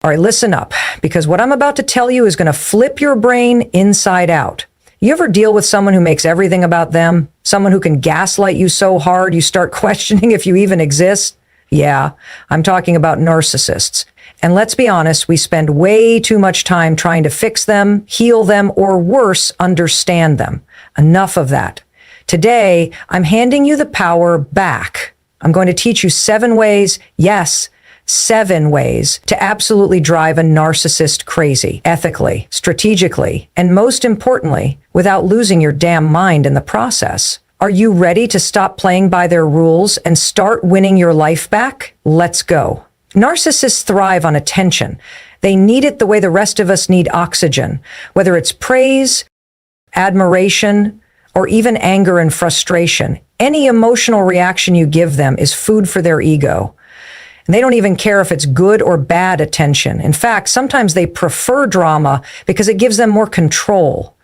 All right, listen up, because what I'm about to tell you is going to flip your brain inside out. You ever deal with someone who makes everything about them? Someone who can gaslight you so hard you start questioning if you even exist? Yeah, I'm talking about narcissists. And let's be honest, we spend way too much time trying to fix them, heal them, or worse, understand them. Enough of that. Today, I'm handing you the power back. I'm going to teach you 7 ways, yes, 7 ways to absolutely drive a narcissist crazy, ethically, strategically, and most importantly, without losing your damn mind in the process. Are you ready to stop playing by their rules and start winning your life back? Let's go. Narcissists thrive on attention. They need it the way the rest of us need oxygen, whether it's praise, admiration, or even anger and frustration. Any emotional reaction you give them is food for their ego. And they don't even care if it's good or bad attention. In fact, sometimes they prefer drama because it gives them more control.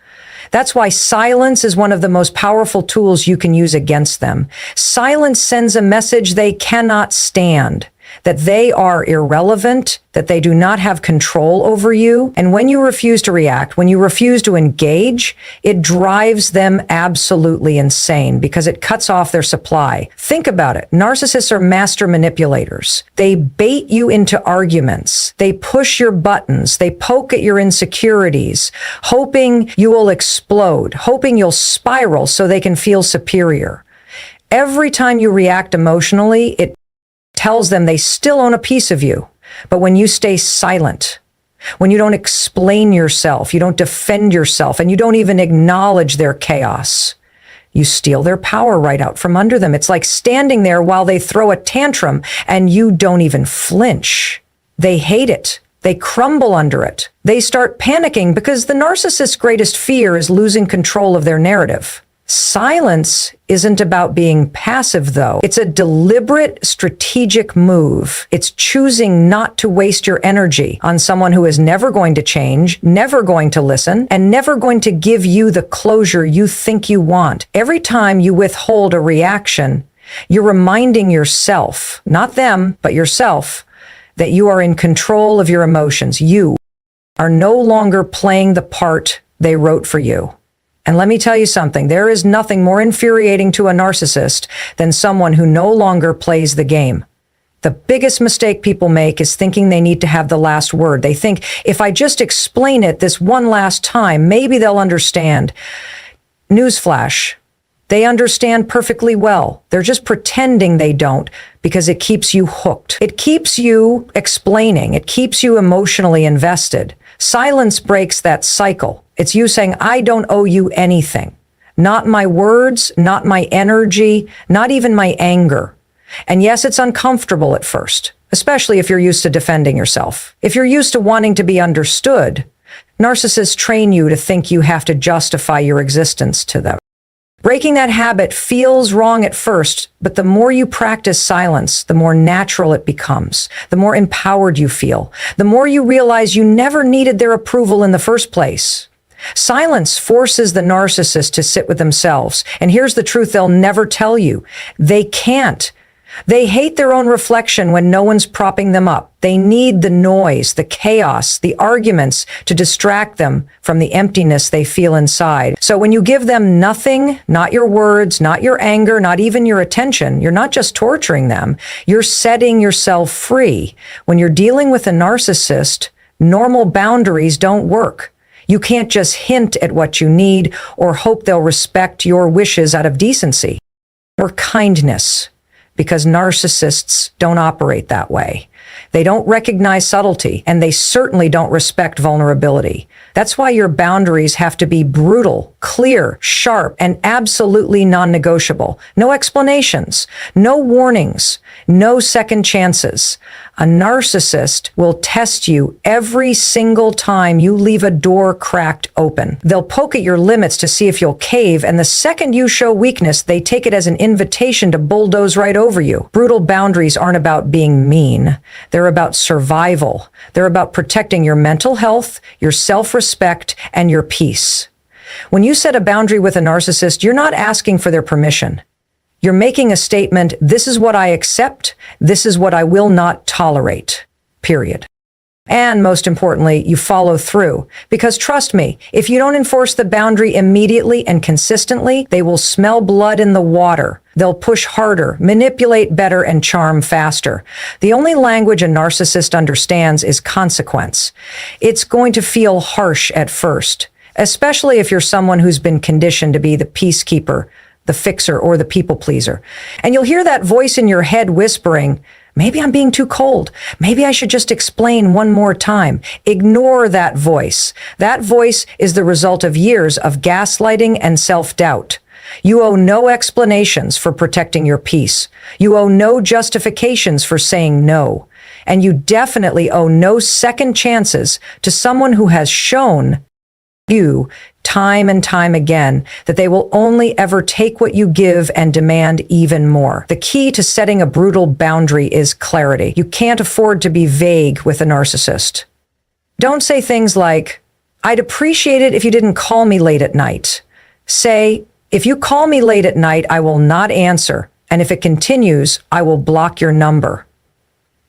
That's why silence is one of the most powerful tools you can use against them. Silence sends a message they cannot stand, that they are irrelevant, that they do not have control over you. And when you refuse to react, when you refuse to engage, it drives them absolutely insane because it cuts off their supply. Think about it. Narcissists are master manipulators. They bait you into arguments. They push your buttons. They poke at your insecurities, hoping you will explode, hoping you'll spiral so they can feel superior. Every time you react emotionally, it tells them they still own a piece of you. But when you stay silent, when you don't explain yourself, you don't defend yourself, and you don't even acknowledge their chaos, you steal their power right out from under them. It's like standing there while they throw a tantrum and you don't even flinch. They hate it. They crumble under it. They start panicking because the narcissist's greatest fear is losing control of their narrative. Silence isn't about being passive, though. It's a deliberate, strategic move. It's choosing not to waste your energy on someone who is never going to change, never going to listen, and never going to give you the closure you think you want. Every time you withhold a reaction, you're reminding yourself, not them, but yourself, that you are in control of your emotions. You are no longer playing the part they wrote for you. And let me tell you something, there is nothing more infuriating to a narcissist than someone who no longer plays the game. The biggest mistake people make is thinking they need to have the last word. They think, if I just explain it this one last time, maybe they'll understand. Newsflash, they understand perfectly well. They're just pretending they don't because it keeps you hooked. It keeps you explaining. It keeps you emotionally invested. Silence breaks that cycle. It's you saying, I don't owe you anything. Not my words, not my energy, not even my anger. And yes, it's uncomfortable at first, especially if you're used to defending yourself. If you're used to wanting to be understood, narcissists train you to think you have to justify your existence to them. Breaking that habit feels wrong at first, but the more you practice silence, the more natural it becomes, the more empowered you feel, the more you realize you never needed their approval in the first place. Silence forces the narcissist to sit with themselves. And here's the truth they'll never tell you. They can't. They hate their own reflection when no one's propping them up. They need the noise, the chaos, the arguments to distract them from the emptiness they feel inside. So when you give them nothing, not your words, not your anger, not even your attention, you're not just torturing them, you're setting yourself free. When you're dealing with a narcissist, normal boundaries don't work. You can't just hint at what you need or hope they'll respect your wishes out of decency or kindness, because narcissists don't operate that way. They don't recognize subtlety, and they certainly don't respect vulnerability. That's why your boundaries have to be brutal, clear, sharp, and absolutely non-negotiable. No explanations, no warnings, no second chances. A narcissist will test you every single time you leave a door cracked open. They'll poke at your limits to see if you'll cave, and the second you show weakness, they take it as an invitation to bulldoze right over you. Brutal boundaries aren't about being mean. They're about survival. They're about protecting your mental health, your self-respect, and your peace. When you set a boundary with a narcissist, you're not asking for their permission. You're making a statement, this is what I accept, this is what I will not tolerate, period. And most importantly, you follow through. Because trust me, if you don't enforce the boundary immediately and consistently, they will smell blood in the water. They'll push harder, manipulate better, and charm faster. The only language a narcissist understands is consequence. It's going to feel harsh at first, especially if you're someone who's been conditioned to be the peacekeeper, the fixer, or the people pleaser. And you'll hear that voice in your head whispering, maybe I'm being too cold. Maybe I should just explain one more time. Ignore that voice. That voice is the result of years of gaslighting and self-doubt. You owe no explanations for protecting your peace. You owe no justifications for saying no. And you definitely owe no second chances to someone who has shown you time and time again that they will only ever take what you give and demand even more. The key to setting a brutal boundary is clarity. You can't afford to be vague with a narcissist. Don't say things like, I'd appreciate it if you didn't call me late at night. Say, if you call me late at night, I will not answer. And if it continues, I will block your number.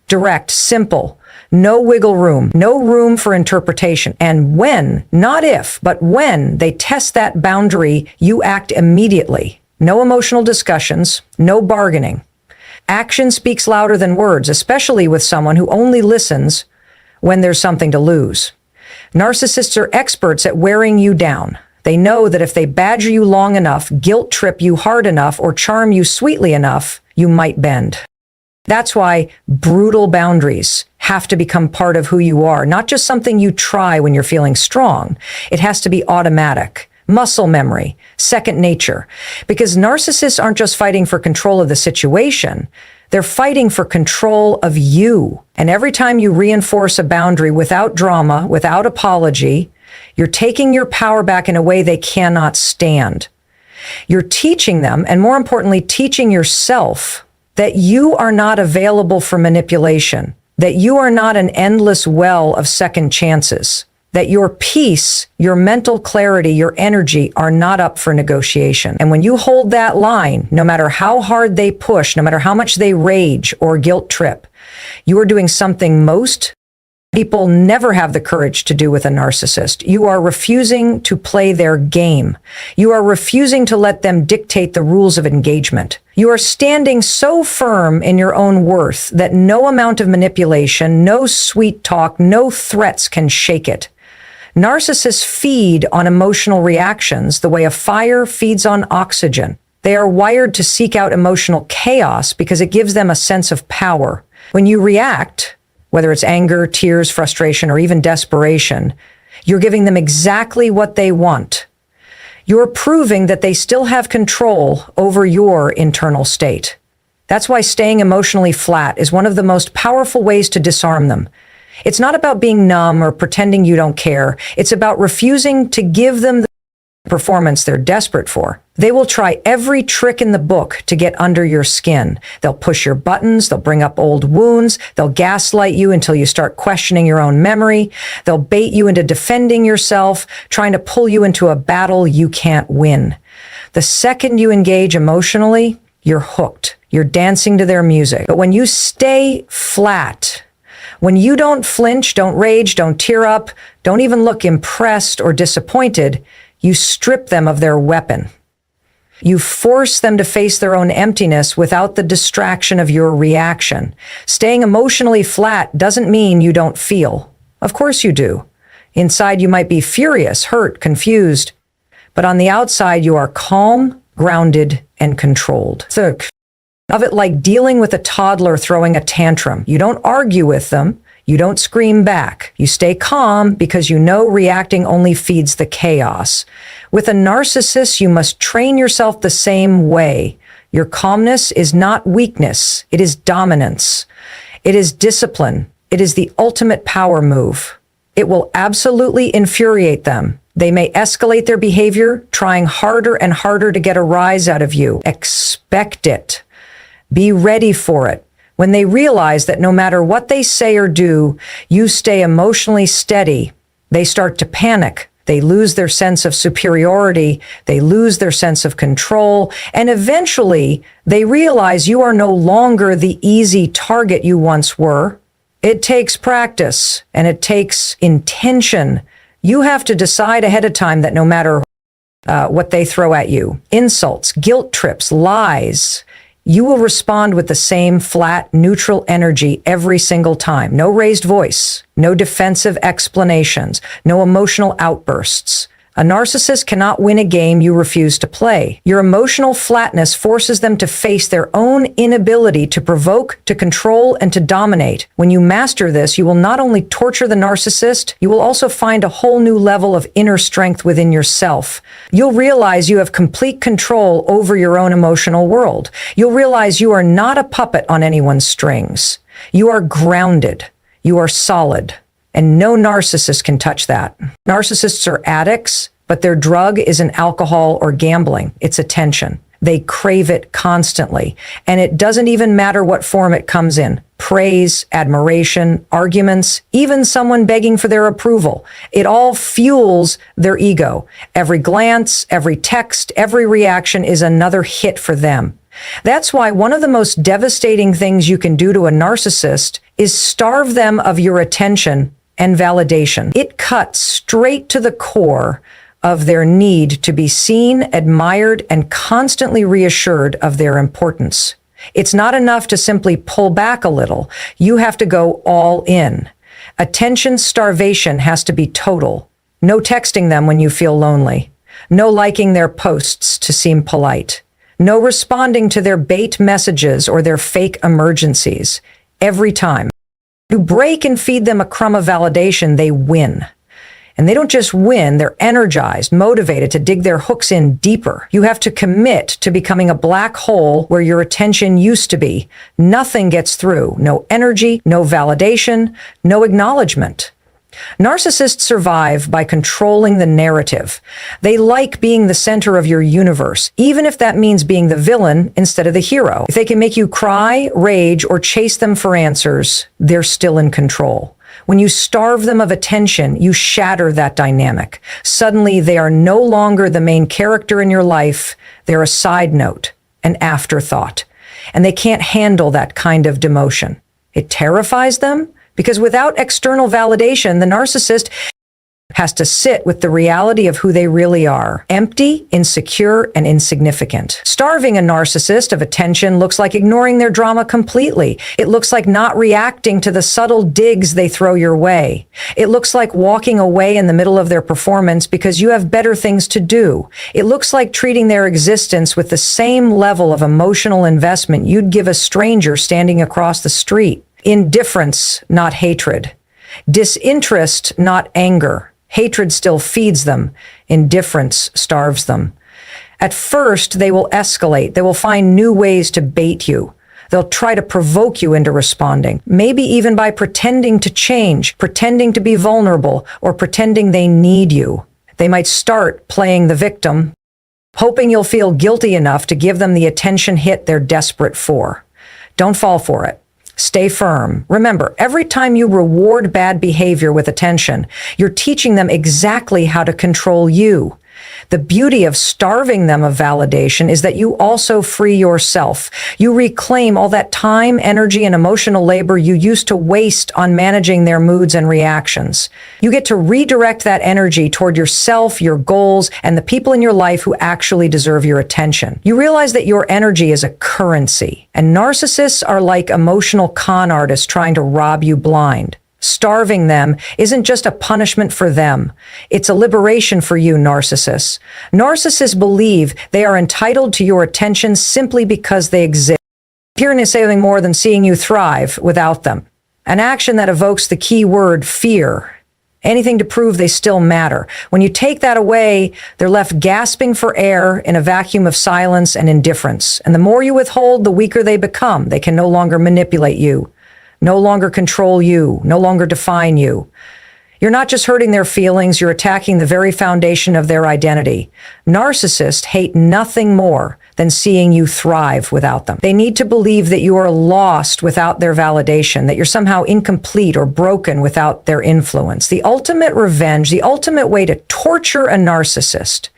Direct, simple. No wiggle room, no room for interpretation. And when, not if, but when they test that boundary, you act immediately. No emotional discussions, no bargaining. Action speaks louder than words, especially with someone who only listens when there's something to lose. Narcissists are experts at wearing you down. They know that if they badger you long enough, guilt trip you hard enough, or charm you sweetly enough, you might bend. That's why brutal boundaries have to become part of who you are, not just something you try when you're feeling strong. It has to be automatic, muscle memory, second nature. Because narcissists aren't just fighting for control of the situation, they're fighting for control of you. And every time you reinforce a boundary without drama, without apology, you're taking your power back in a way they cannot stand. You're teaching them, and more importantly, teaching yourself that you are not available for manipulation, that you are not an endless well of second chances, that your peace, your mental clarity, your energy are not up for negotiation. And when you hold that line, no matter how hard they push, no matter how much they rage or guilt trip, you are doing something most people never have the courage to do with a narcissist. You are refusing to play their game. You are refusing to let them dictate the rules of engagement. You are standing so firm in your own worth that no amount of manipulation, no sweet talk, no threats can shake it. Narcissists feed on emotional reactions the way a fire feeds on oxygen. They are wired to seek out emotional chaos because it gives them a sense of power. When you react, whether it's anger, tears, frustration, or even desperation, you're giving them exactly what they want. You're proving that they still have control over your internal state. That's why staying emotionally flat is one of the most powerful ways to disarm them. It's not about being numb or pretending you don't care. It's about refusing to give them the performance they're desperate for. They will try every trick in the book to get under your skin. They'll push your buttons, they'll bring up old wounds, they'll gaslight you until you start questioning your own memory, they'll bait you into defending yourself, trying to pull you into a battle you can't win. The second you engage emotionally, you're hooked. You're dancing to their music. But when you stay flat, when you don't flinch, don't rage, don't tear up, don't even look impressed or disappointed, you strip them of their weapon. You force them to face their own emptiness without the distraction of your reaction. Staying emotionally flat doesn't mean you don't feel. Of course you do. Inside you might be furious, hurt, confused, but on the outside you are calm, grounded, and controlled. Think of it like dealing with a toddler throwing a tantrum. You don't argue with them. You don't scream back. You stay calm because you know reacting only feeds the chaos. With a narcissist, you must train yourself the same way. Your calmness is not weakness. It is dominance. It is discipline. It is the ultimate power move. It will absolutely infuriate them. They may escalate their behavior, trying harder and harder to get a rise out of you. Expect it. Be ready for it. When they realize that no matter what they say or do, you stay emotionally steady, they start to panic. They lose their sense of superiority. They lose their sense of control. And eventually, they realize you are no longer the easy target you once were. It takes practice and it takes intention. You have to decide ahead of time that no matter what they throw at you, insults, guilt trips, lies, you will respond with the same flat, neutral energy every single time. No raised voice, no defensive explanations, no emotional outbursts. A narcissist cannot win a game you refuse to play. Your emotional flatness forces them to face their own inability to provoke, to control, and to dominate. When you master this, you will not only torture the narcissist, you will also find a whole new level of inner strength within yourself. You'll realize you have complete control over your own emotional world. You'll realize you are not a puppet on anyone's strings. You are grounded. You are solid. And no narcissist can touch that. Narcissists are addicts, but their drug isn't alcohol or gambling. It's attention. They crave it constantly. And it doesn't even matter what form it comes in. Praise, admiration, arguments, even someone begging for their approval. It all fuels their ego. Every glance, every text, every reaction is another hit for them. That's why one of the most devastating things you can do to a narcissist is starve them of your attention and validation. It cuts straight to the core of their need to be seen, admired, and constantly reassured of their importance. It's not enough to simply pull back a little. You have to go all in. Attention starvation has to be total. No texting them when you feel lonely. No liking their posts to seem polite. No responding to their bait messages or their fake emergencies. Every time you break and feed them a crumb of validation, they win. And they don't just win, they're energized, motivated to dig their hooks in deeper. You have to commit to becoming a black hole where your attention used to be. Nothing gets through. No energy, no validation, no acknowledgement. Narcissists survive by controlling the narrative. They like being the center of your universe, even if that means being the villain instead of the hero. If they can make you cry, rage, or chase them for answers, they're still in control. When you starve them of attention, you shatter that dynamic. Suddenly, they are no longer the main character in your life. They're a side note, an afterthought. And they can't handle that kind of demotion. It terrifies them. Because without external validation, the narcissist has to sit with the reality of who they really are. Empty, insecure, and insignificant. Starving a narcissist of attention looks like ignoring their drama completely. It looks like not reacting to the subtle digs they throw your way. It looks like walking away in the middle of their performance because you have better things to do. It looks like treating their existence with the same level of emotional investment you'd give a stranger standing across the street. Indifference, not hatred. Disinterest, not anger. Hatred still feeds them. Indifference starves them. At first, they will escalate. They will find new ways to bait you. They'll try to provoke you into responding, maybe even by pretending to change, pretending to be vulnerable, or pretending they need you. They might start playing the victim, hoping you'll feel guilty enough to give them the attention hit they're desperate for. Don't fall for it. Stay firm. Remember, every time you reward bad behavior with attention, you're teaching them exactly how to control you. The beauty of starving them of validation is that you also free yourself. You reclaim all that time, energy, and emotional labor you used to waste on managing their moods and reactions. You get to redirect that energy toward yourself, your goals, and the people in your life who actually deserve your attention. You realize that your energy is a currency, and narcissists are like emotional con artists trying to rob you blind. Starving them isn't just a punishment for them. It's a liberation for you, narcissists. Narcissists believe they are entitled to your attention simply because they exist. Appearing is something more than seeing you thrive without them. An action that evokes the key word fear. Anything to prove they still matter. When you take that away, they're left gasping for air in a vacuum of silence and indifference. And the more you withhold, the weaker they become. They can no longer manipulate you. No longer control you, no longer define you. You're not just hurting their feelings, you're attacking the very foundation of their identity. Narcissists hate nothing more than seeing you thrive without them. They need to believe that you are lost without their validation, that you're somehow incomplete or broken without their influence. The ultimate revenge, the ultimate way to torture a narcissist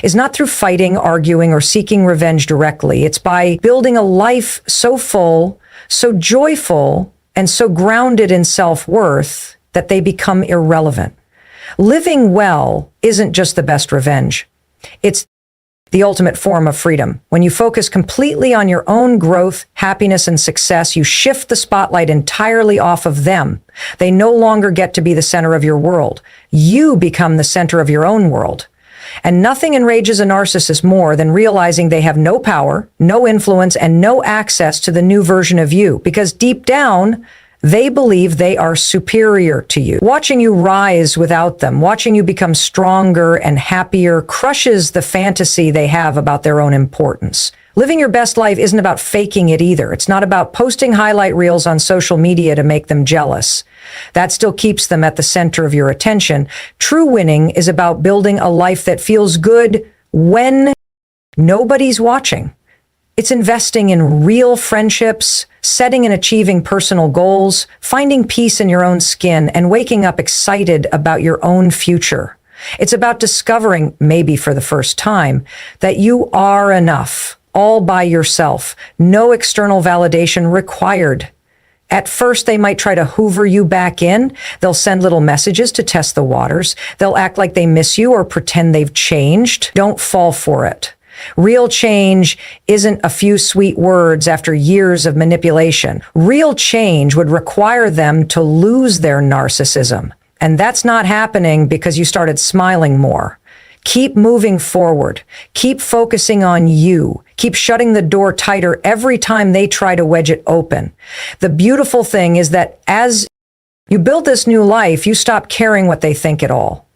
is not through fighting, arguing, or seeking revenge directly. It's by building a life so full, so joyful, and so grounded in self-worth that they become irrelevant. Living well isn't just the best revenge. It's the ultimate form of freedom. When you focus completely on your own growth, happiness, and success, you shift the spotlight entirely off of them. They no longer get to be the center of your world. You become the center of your own world. And nothing enrages a narcissist more than realizing they have no power, no influence, and no access to the new version of you, because deep down, they believe they are superior to you. Watching you rise without them, watching you become stronger and happier, crushes the fantasy they have about their own importance. Living your best life isn't about faking it either. It's not about posting highlight reels on social media to make them jealous. That still keeps them at the center of your attention. True winning is about building a life that feels good when nobody's watching. It's investing in real friendships, setting and achieving personal goals, finding peace in your own skin, and waking up excited about your own future. It's about discovering, maybe for the first time, that you are enough, all by yourself, no external validation required. At first, they might try to hoover you back in. They'll send little messages to test the waters. They'll act like they miss you or pretend they've changed. Don't fall for it. Real change isn't a few sweet words after years of manipulation. Real change would require them to lose their narcissism. And that's not happening because you started smiling more. Keep moving forward. Keep focusing on you. Keep shutting the door tighter every time they try to wedge it open. The beautiful thing is that as you build this new life, you stop caring what they think at all.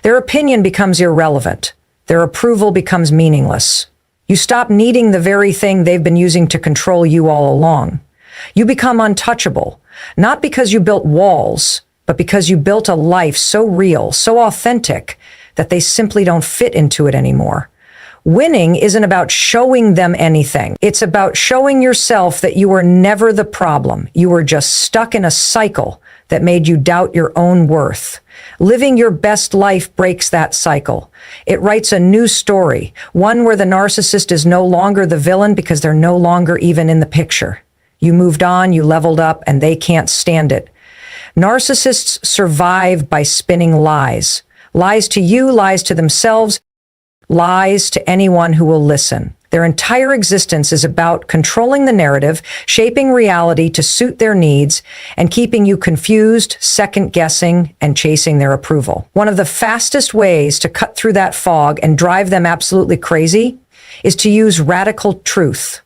Their opinion becomes irrelevant. Their approval becomes meaningless. You stop needing the very thing they've been using to control you all along. You become untouchable, not because you built walls, but because you built a life so real, so authentic, that they simply don't fit into it anymore. Winning isn't about showing them anything. It's about showing yourself that you were never the problem. You were just stuck in a cycle that made you doubt your own worth. Living your best life breaks that cycle. It writes a new story, one where the narcissist is no longer the villain because they're no longer even in the picture. You moved on, you leveled up, and they can't stand it. Narcissists survive by spinning lies. Lies to you, lies to themselves, lies to anyone who will listen. Their entire existence is about controlling the narrative, shaping reality to suit their needs, and keeping you confused, second-guessing, and chasing their approval. One of the fastest ways to cut through that fog and drive them absolutely crazy is to use radical truth.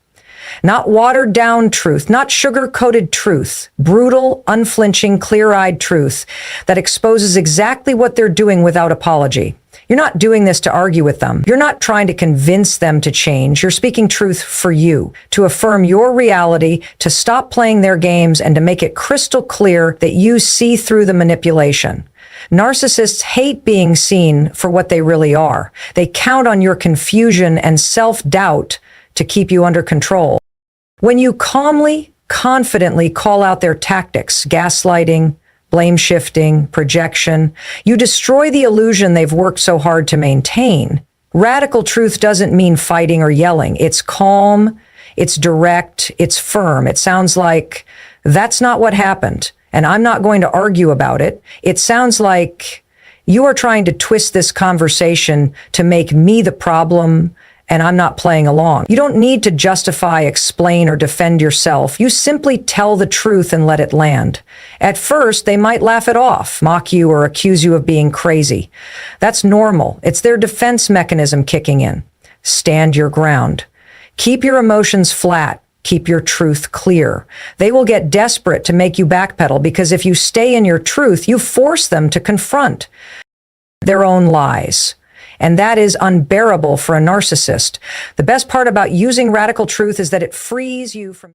Not watered-down truth, not sugar-coated truth, brutal, unflinching, clear-eyed truth that exposes exactly what they're doing without apology. You're not doing this to argue with them. You're not trying to convince them to change. You're speaking truth for you, to affirm your reality, to stop playing their games, and to make it crystal clear that you see through the manipulation. Narcissists hate being seen for what they really are. They count on your confusion and self-doubt to keep you under control. When you calmly, confidently call out their tactics, gaslighting, blame shifting, projection, you destroy the illusion they've worked so hard to maintain. Radical truth doesn't mean fighting or yelling. It's calm, it's direct, it's firm. It sounds like, that's not what happened, and I'm not going to argue about it. It sounds like you are trying to twist this conversation to make me the problem, and I'm not playing along. You don't need to justify, explain, or defend yourself. You simply tell the truth and let it land. At first, they might laugh it off, mock you, or accuse you of being crazy. That's normal. It's their defense mechanism kicking in. Stand your ground. Keep your emotions flat. Keep your truth clear. They will get desperate to make you backpedal because if you stay in your truth, you force them to confront their own lies. And that is unbearable for a narcissist. The best part about using radical truth is that it frees you from